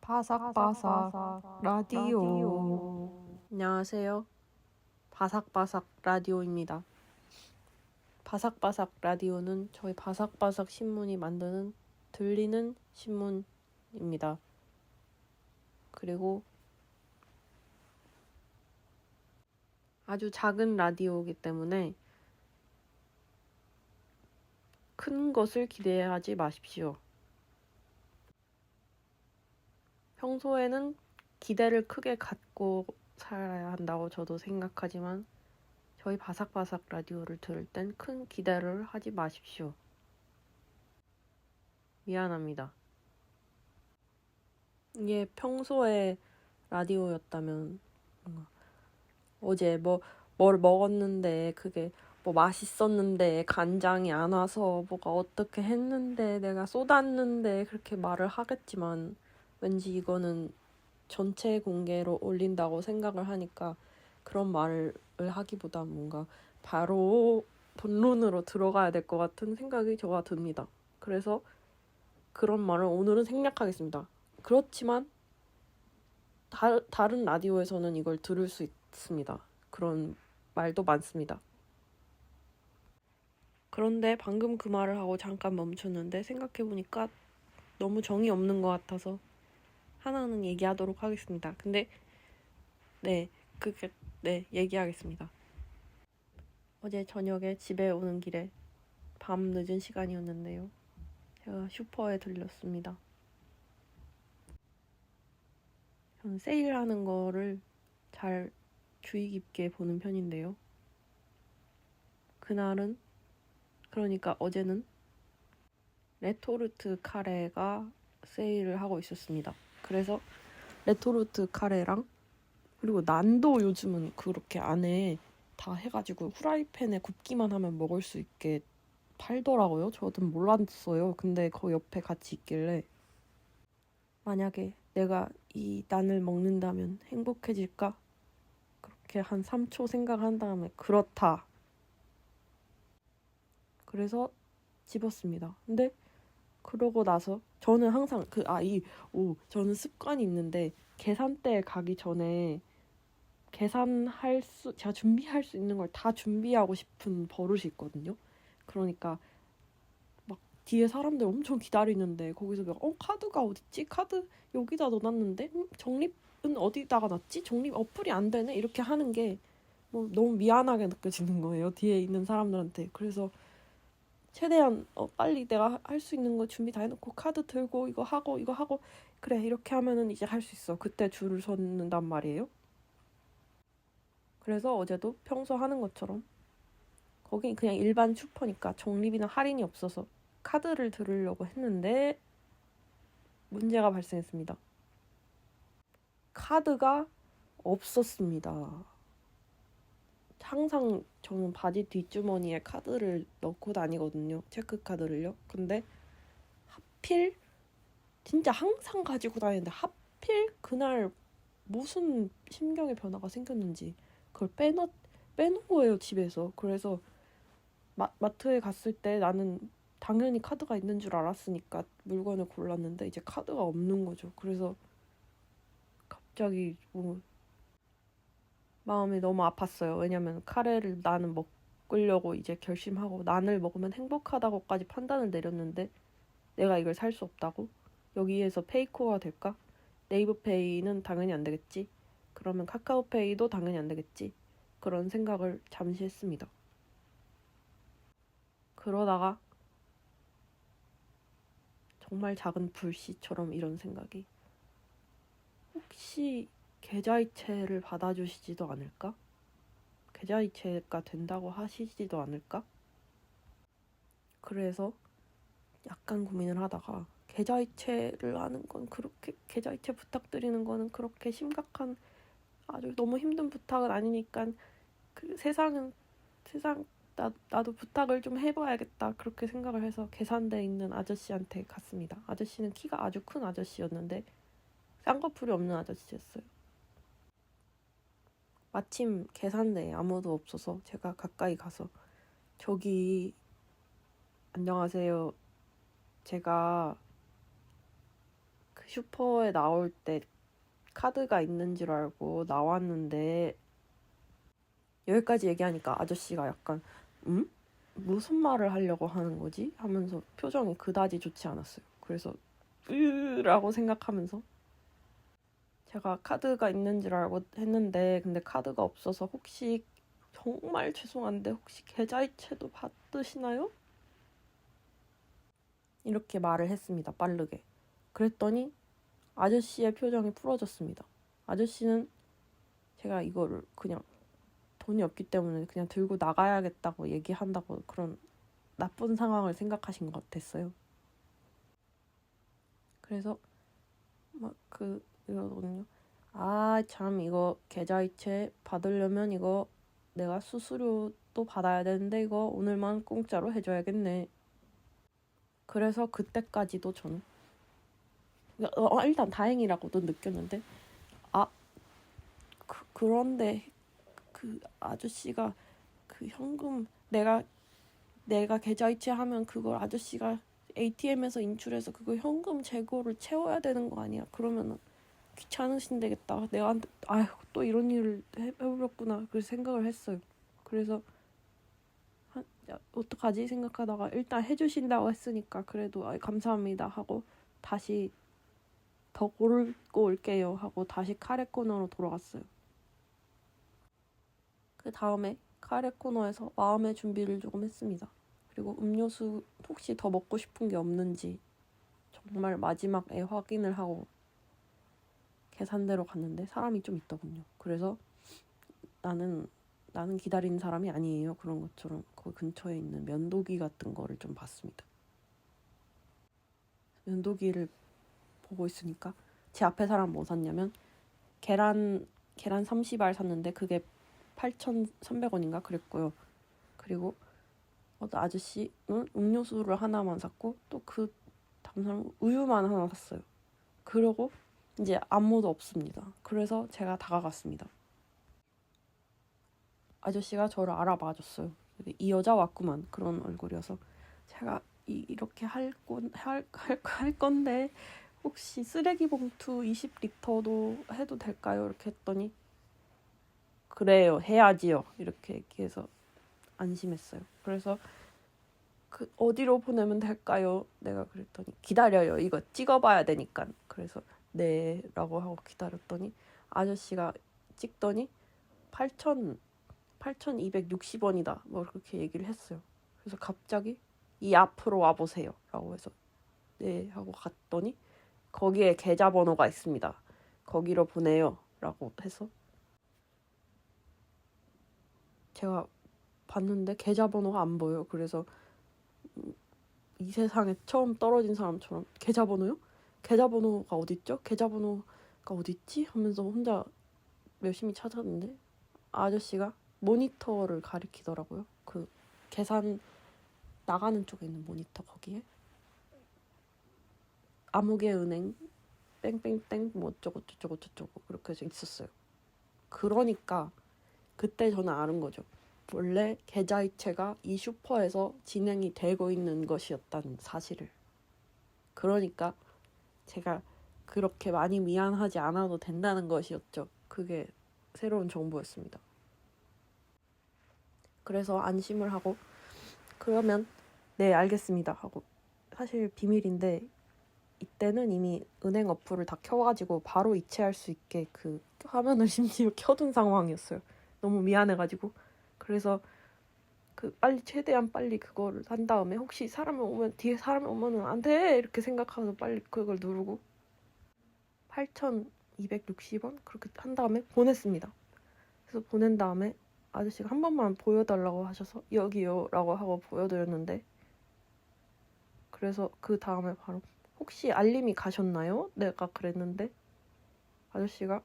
바삭바삭 라디오. 안녕하세요. 바삭바삭 라디오입니다. 바삭바삭 라디오는 저희 바삭바삭 신문이 만드는 들리는 신문입니다. 그리고 아주 작은 라디오이기 때문에 큰 것을 기대하지 마십시오. 평소에는 기대를 크게 갖고 살아야 한다고 저도 생각하지만 저희 바삭바삭 라디오를 들을 땐 큰 기대를 하지 마십시오. 미안합니다. 이게 평소에 라디오였다면 어제 뭘 먹었는데 그게 맛있었는데 간장이 안 와서 뭐가 어떻게 했는데 내가 쏟았는데 그렇게 말을 하겠지만 왠지 이거는 전체 공개로 올린다고 생각을 하니까 그런 말을 하기보다 뭔가 바로 본론으로 들어가야 될 것 같은 생각이 저가 듭니다. 그래서 그런 말을 오늘은 생략하겠습니다. 그렇지만 다른 라디오에서는 이걸 들을 수 있습니다. 그런 말도 많습니다. 그런데 방금 그 말을 하고 잠깐 멈췄는데 생각해보니까 너무 정이 없는 것 같아서 하나는 얘기하도록 하겠습니다. 근데 얘기하겠습니다. 어제 저녁에 집에 오는 길에 밤 늦은 시간이었는데요. 제가 슈퍼에 들렸습니다. 저는 세일하는 거를 잘 주의 깊게 보는 편인데요. 그날은, 그러니까 어제는 레토르트 카레가 세일을 하고 있었습니다. 그래서 레토르트 카레랑 그리고 난도 요즘은 그렇게 안에 다 해가지고 후라이팬에 굽기만 하면 먹을 수 있게 팔더라고요. 저도 몰랐어요. 근데 그 옆에 같이 있길래 만약에 내가 이 난을 먹는다면 행복해질까? 그렇게 한 3초 생각한 다음에 그렇다. 그래서 집었습니다. 근데 그러고 나서 저는 항상 저는 습관이 있는데 계산대에 가기 전에 제가 준비할 수 있는 걸 다 준비하고 싶은 버릇이 있거든요. 그러니까 막 뒤에 사람들 엄청 기다리는데 거기서 막 카드가 어딨지? 카드 여기다 넣어놨는데 적립은 어디다가 놨지? 적립 어플이 안 되네? 이렇게 하는 게 너무 미안하게 느껴지는 거예요. 뒤에 있는 사람들한테. 그래서 최대한 빨리 내가 할 수 있는 거 준비 다 해놓고 카드 들고 이거 하고 그래 이렇게 하면은 이제 할 수 있어. 그때 줄을 섰는단 말이에요. 그래서 어제도 평소 하는 것처럼 거긴 그냥 일반 슈퍼니까 적립이나 할인이 없어서 카드를 들으려고 했는데 문제가 발생했습니다. 카드가 없었습니다. 항상 저는 바지 뒷주머니에 카드를 넣고 다니거든요. 체크카드를요. 근데 하필 진짜 항상 가지고 다니는데 하필 그날 무슨 심경의 변화가 생겼는지 그걸 빼놓은 거예요, 집에서. 그래서 마트에 갔을 때 나는 당연히 카드가 있는 줄 알았으니까 물건을 골랐는데 이제 카드가 없는 거죠. 그래서 갑자기 마음이 너무 아팠어요. 왜냐면 카레를 나는 먹으려고 이제 결심하고 난을 먹으면 행복하다고까지 판단을 내렸는데 내가 이걸 살 수 없다고? 여기에서 페이코가 될까? 네이버페이는 당연히 안 되겠지. 그러면 카카오페이도 당연히 안 되겠지. 그런 생각을 잠시 했습니다. 그러다가 정말 작은 불씨처럼 이런 생각이 혹시 계좌이체를 받아주시지도 않을까? 계좌이체가 된다고 하시지도 않을까? 그래서 약간 고민을 하다가 계좌이체를 하는 건 계좌이체 부탁드리는 거는 그렇게 심각한 아주 너무 힘든 부탁은 아니니까 세상 나도 부탁을 좀 해봐야겠다 그렇게 생각을 해서 계산대에 있는 아저씨한테 갔습니다. 아저씨는 키가 아주 큰 아저씨였는데 쌍꺼풀이 없는 아저씨였어요. 마침 계산대에 아무도 없어서 제가 가까이 가서 저기 안녕하세요. 제가 슈퍼에 나올 때 카드가 있는 줄 알고 나왔는데 여기까지 얘기하니까 아저씨가 약간 무슨 말을 하려고 하는 거지? 하면서 표정이 그다지 좋지 않았어요. 그래서 라고 생각하면서 제가 카드가 있는 줄 알고 했는데 근데 카드가 없어서 혹시 정말 죄송한데 혹시 계좌이체도 받으시나요? 이렇게 말을 했습니다. 빠르게. 그랬더니 아저씨의 표정이 풀어졌습니다. 아저씨는 제가 이거를 그냥 돈이 없기 때문에 그냥 들고 나가야겠다고 얘기한다고 그런 나쁜 상황을 생각하신 것 같았어요. 그래서 막 이러거든요. 아, 참 이거 계좌이체 받으려면 이거 내가 수수료도 받아야 되는데 이거 오늘만 공짜로 해줘야겠네. 그래서 그때까지도 저는 일단 다행이라고도 느꼈는데 그런데 그 아저씨가 그 현금 내가 계좌이체 하면 그걸 아저씨가 ATM에서 인출해서 그거 현금 재고를 채워야 되는 거 아니야? 그러면은 귀찮으신데겠다. 내가 또 이런 일을 해버렸구나. 그 생각을 했어요. 그래서 어떡하지 생각하다가 일단 해주신다고 했으니까 그래도 감사합니다 하고 다시 더 고르고 올게요 하고 다시 카레 코너로 돌아갔어요. 그 다음에 카레 코너에서 마음의 준비를 조금 했습니다. 그리고 음료수 혹시 더 먹고 싶은 게 없는지 정말 마지막에 확인을 하고 계산대로 갔는데 사람이 좀 있더군요. 그래서 나는 기다리는 사람이 아니에요. 그런 것처럼 그 근처에 있는 면도기 같은 거를 좀 봤습니다. 면도기를 보고 있으니까 제 앞에 사람 뭐 샀냐면 계란 30알 샀는데 그게 8,300원인가 그랬고요. 그리고 아저씨는 음료수를 하나만 샀고 또 그 다음 사람 우유만 하나 샀어요. 그러고 이제 아무도 없습니다. 그래서 제가 다가갔습니다. 아저씨가 저를 알아봐줬어요. 이 여자 왔구만 그런 얼굴이어서 제가 이렇게 할 건데 혹시 쓰레기 봉투 20리터도 해도 될까요? 이렇게 했더니 그래요 해야지요 이렇게 얘기해서 안심했어요. 그래서 어디로 보내면 될까요? 내가 그랬더니 기다려요. 이거 찍어봐야 되니까. 그래서 네 라고 하고 기다렸더니 아저씨가 찍더니 8,260원이다. 뭐 그렇게 얘기를 했어요. 그래서 갑자기 이 앞으로 와보세요. 라고 해서 네 하고 갔더니 거기에 계좌번호가 있습니다. 거기로 보내요. 라고 해서 제가 봤는데 계좌번호가 안 보여요. 그래서 이 세상에 처음 떨어진 사람처럼 계좌번호요? 계좌번호가 어딨죠? 계좌번호가 어딨지? 하면서 혼자 열심히 찾았는데 아저씨가 모니터를 가리키더라고요. 그 계산 나가는 쪽에 있는 모니터 거기에 아무개은행 땡땡땡 뭐 어쩌고 저쩌고 저쩌고 그렇게 해서 있었어요. 그러니까 그때 저는 아는 거죠. 원래 계좌이체가 이 슈퍼에서 진행이 되고 있는 것이었다는 사실을. 그러니까 제가 그렇게 많이 미안하지 않아도 된다는 것이었죠. 그게 새로운 정보였습니다. 그래서 안심을 하고 그러면 네 알겠습니다 하고 사실 비밀인데 이때는 이미 은행 어플을 다 켜가지고 바로 이체할 수 있게 그 화면을 심지어 켜둔 상황이었어요. 너무 미안해가지고 그래서 최대한 빨리 그거를 한 다음에 혹시 뒤에 사람이 오면은 안 돼! 이렇게 생각하면서 빨리 그걸 누르고 8,260원 그렇게 한 다음에 보냈습니다. 그래서 보낸 다음에 아저씨가 한 번만 보여달라고 하셔서 여기요 라고 하고 보여드렸는데 그래서 그 다음에 바로 혹시 알림이 가셨나요? 내가 그랬는데 아저씨가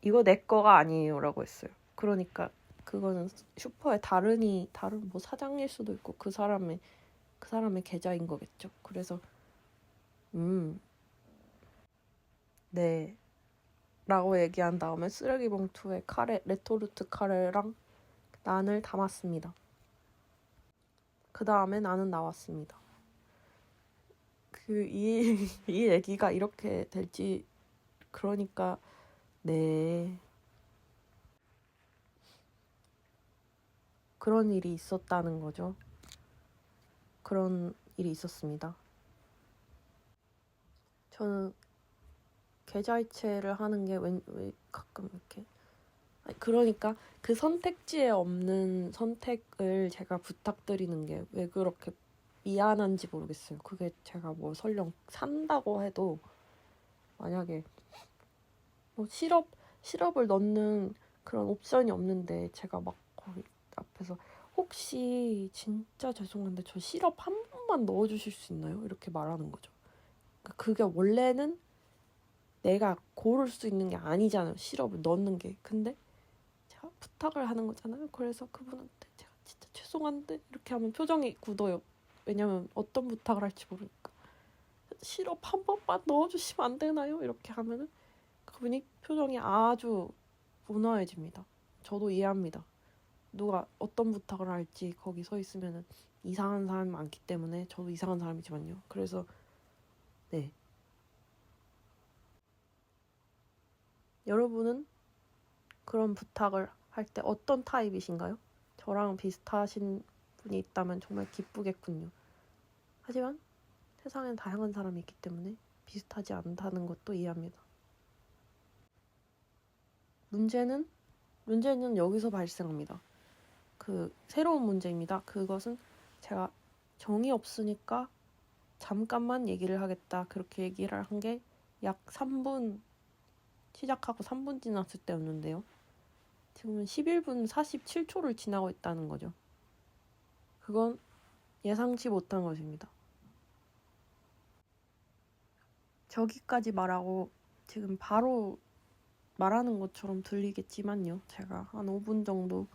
이거 내 거가 아니에요 라고 했어요. 그러니까 그거는 슈퍼의 다른 뭐 사장일 수도 있고 그 사람의 계좌인 거겠죠. 그래서 네 라고 얘기한 다음에 쓰레기 봉투에 레토르트 카레랑 난을 담았습니다. 그 다음에 나는 나왔습니다. 이 얘기가 이렇게 될지, 그러니까, 네. 그런 일이 있었다는 거죠. 그런 일이 있었습니다. 저는 계좌이체를 하는 게 왜 가끔 이렇게. 그러니까 그 선택지에 없는 선택을 제가 부탁드리는 게 왜 그렇게 미안한지 모르겠어요. 그게 제가 뭐 설령 산다고 해도 만약에 뭐 시럽을 넣는 그런 옵션이 없는데 제가 막 거기 앞에서 혹시 진짜 죄송한데 저 시럽 한 번만 넣어주실 수 있나요? 이렇게 말하는 거죠. 그러니까 그게 원래는 내가 고를 수 있는 게 아니잖아요. 시럽을 넣는 게. 근데 제가 부탁을 하는 거잖아요. 그래서 그분한테 제가 진짜 죄송한데 이렇게 하면 표정이 굳어요. 왜냐면 어떤 부탁을 할지 모르니까. 시럽 한 번만 넣어주시면 안 되나요? 이렇게 하면은 그분이 표정이 아주 온화해집니다. 저도 이해합니다. 누가 어떤 부탁을 할지 거기 서 있으면은 이상한 사람이 많기 때문에 저도 이상한 사람이지만요. 그래서 네. 여러분은 그런 부탁을 할 때 어떤 타입이신가요? 저랑 비슷하신 분이 있다면 정말 기쁘겠군요. 하지만 세상엔 다양한 사람이 있기 때문에 비슷하지 않다는 것도 이해합니다. 문제는 여기서 발생합니다. 그 새로운 문제입니다. 그것은 제가 정이 없으니까 잠깐만 얘기를 하겠다. 그렇게 얘기를 한 게 약 3분, 시작하고 3분 지났을 때였는데요. 지금은 11분 47초를 지나고 있다는 거죠. 그건 예상치 못한 것입니다. 저기까지 말하고 지금 바로 말하는 것처럼 들리겠지만요. 제가 한 5분 정도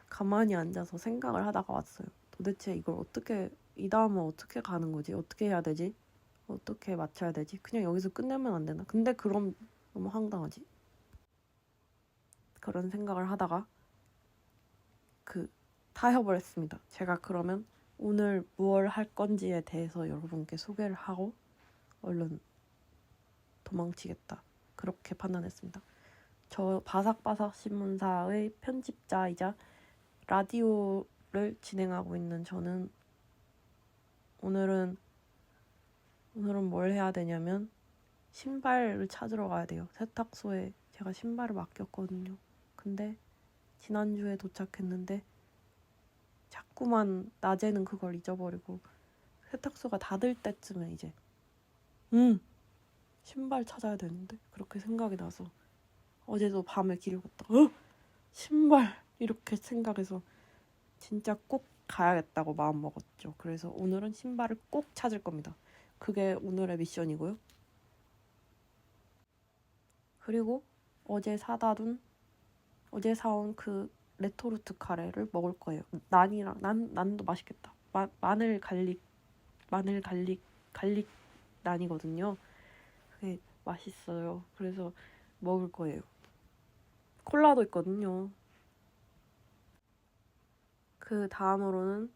가만히 앉아서 생각을 하다가 왔어요. 도대체 이걸 이 다음은 어떻게 가는 거지? 어떻게 해야 되지? 어떻게 맞춰야 되지? 그냥 여기서 끝내면 안 되나? 근데 그럼 너무 황당하지? 그런 생각을 하다가 타협을 했습니다. 제가 그러면 오늘 무얼 할 건지에 대해서 여러분께 소개를 하고 얼른 도망치겠다. 그렇게 판단했습니다. 저 바삭바삭 신문사의 편집자이자 라디오를 진행하고 있는 저는 오늘은 뭘 해야 되냐면 신발을 찾으러 가야 돼요. 세탁소에 제가 신발을 맡겼거든요. 근데 지난주에 도착했는데 자꾸만 낮에는 그걸 잊어버리고 세탁소가 닫을 때쯤에 이제 신발 찾아야 되는데 그렇게 생각이 나서 어제도 밤에 길을 걷다가 신발 이렇게 생각해서 진짜 꼭 가야겠다고 마음먹었죠. 그래서 오늘은 신발을 꼭 찾을 겁니다. 그게 오늘의 미션이고요. 그리고 어제 사온 그 레토르트 카레를 먹을 거예요. 난도 맛있겠다. 마늘 갈릭 난이거든요. 그게 맛있어요. 그래서 먹을 거예요. 콜라도 있거든요. 그 다음으로는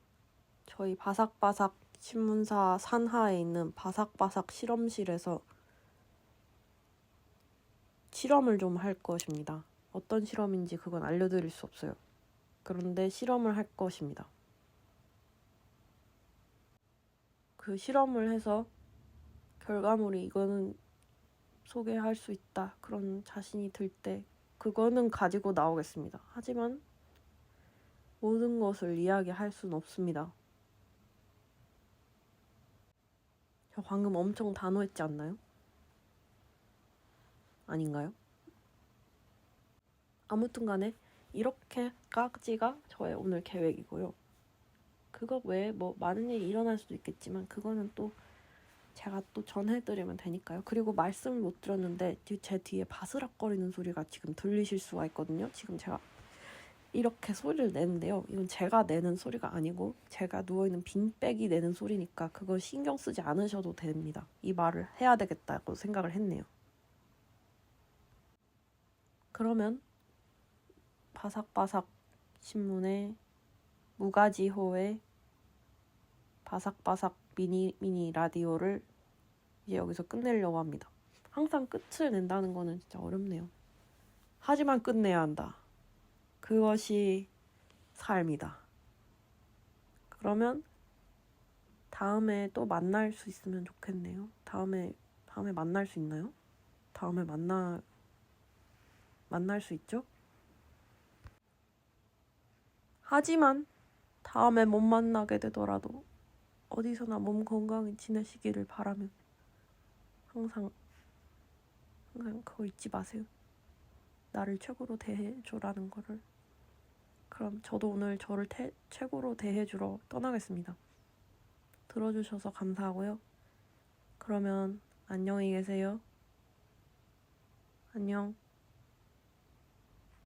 저희 바삭바삭 신문사 산하에 있는 바삭바삭 실험실에서 실험을 좀 할 것입니다. 어떤 실험인지 그건 알려드릴 수 없어요. 그런데 실험을 할 것입니다. 그 실험을 해서 결과물이 이거는 소개할 수 있다. 그런 자신이 들 때 그거는 가지고 나오겠습니다. 하지만 모든 것을 이야기할 수는 없습니다. 저 방금 엄청 단호했지 않나요? 아닌가요? 아무튼 간에 이렇게까지가 저의 오늘 계획이고요. 그거 외에 뭐 많은 일이 일어날 수도 있겠지만 그거는 또 제가 또 전해드리면 되니까요. 그리고 말씀을 못 드렸는데 제 뒤에 바스락거리는 소리가 지금 들리실 수가 있거든요. 지금 제가 이렇게 소리를 내는데요. 이건 제가 내는 소리가 아니고 제가 누워있는 빈백이 내는 소리니까 그거 신경 쓰지 않으셔도 됩니다. 이 말을 해야 되겠다고 생각을 했네요. 그러면 바삭바삭 신문의 무가지호의 바삭바삭 미니 라디오를 이제 여기서 끝내려고 합니다. 항상 끝을 낸다는 거는 진짜 어렵네요. 하지만 끝내야 한다. 그것이 삶이다. 그러면 다음에 또 만날 수 있으면 좋겠네요. 다음에 만날 수 있나요? 다음에 만날 수 있죠? 하지만 다음에 못 만나게 되더라도 어디서나 몸 건강히 지내시기를 바라며 항상 그거 잊지 마세요. 나를 최고로 대해줘라는 거를. 그럼 저도 오늘 저를 최고로 대해주러 떠나겠습니다. 들어주셔서 감사하고요. 그러면 안녕히 계세요. 안녕.